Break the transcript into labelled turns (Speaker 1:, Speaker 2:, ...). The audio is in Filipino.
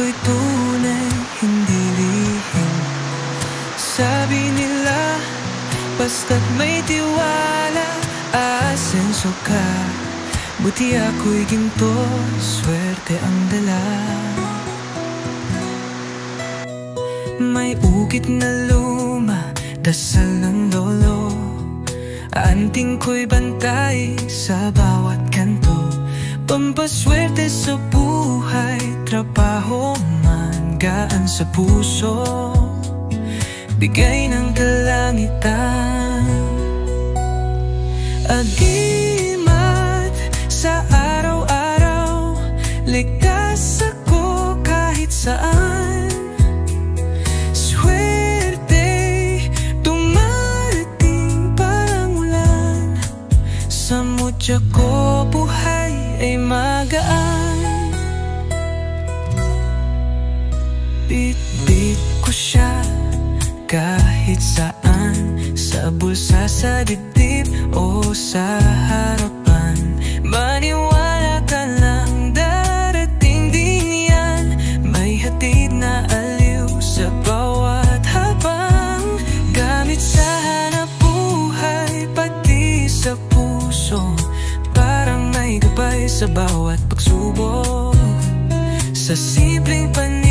Speaker 1: ko'y tunay, hindi lihim. Sabi nila, basta't may tiwala, aasenso ka. Buti ako'y ginto, swerte ang dala. May ukit na luma, dasal ng lolo. Anting ko'y bantay sa bawat kanto. Pampaswerte sa buhay, trabaho man gaan sa puso. Bigay ng kalangitan. Agimat sa araw-araw, ligtas ako kahit saan. Swerte dumarating parang ulan. Sa mutya ko buhay ay magaan. Bit-bit ko siya kahit saan, sa bulsa, sa dibdib o sa harapan. Maniwala ka lang, darating din yan. May hatid na aliw sa bawat habang. Gamit sa hanap buhay, pati sa puso. Parang may gabay sa bawat pagsubok. Sa simpleng panahon